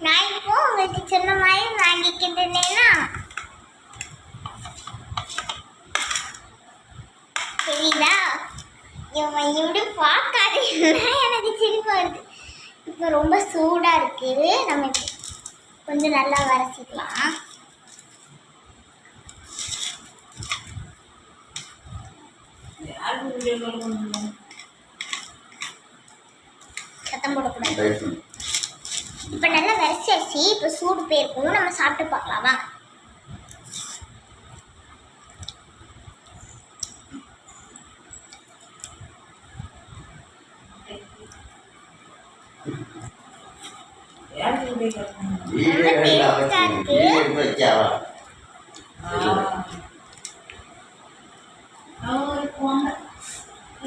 நான் இப்போ உங்களுக்கு சொன்ன மாதிரி வாங்கிக்கிட்டேன்னா சரிதா? இவன் இப்படி பார்க்காதீங்கன்னா எனக்கு சிரிப்பு வருது. இப்போ ரொம்ப சூடாக இருக்குது. நம்ம கொஞ்சம் நல்லா வரைச்சிக்கலாம். சத்தம் போடக்கூடாது. இப்போ நல்லா வரைச்சாச்சு. இப்போ சூடு போயிருக்கும். நம்ம சாப்பிட்டு பார்க்கலாமா?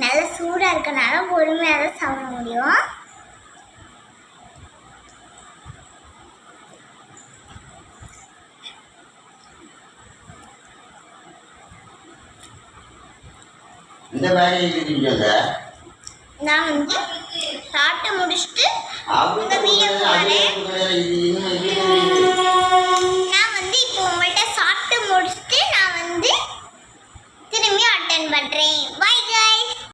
நல்ல சூடா இருக்கனால பொறுமையா தான் சாப்பிட முடியும். நான் வந்து சாப்பிட்டு முடிச்சுட்டு உங்க வீடியோ போறேன்.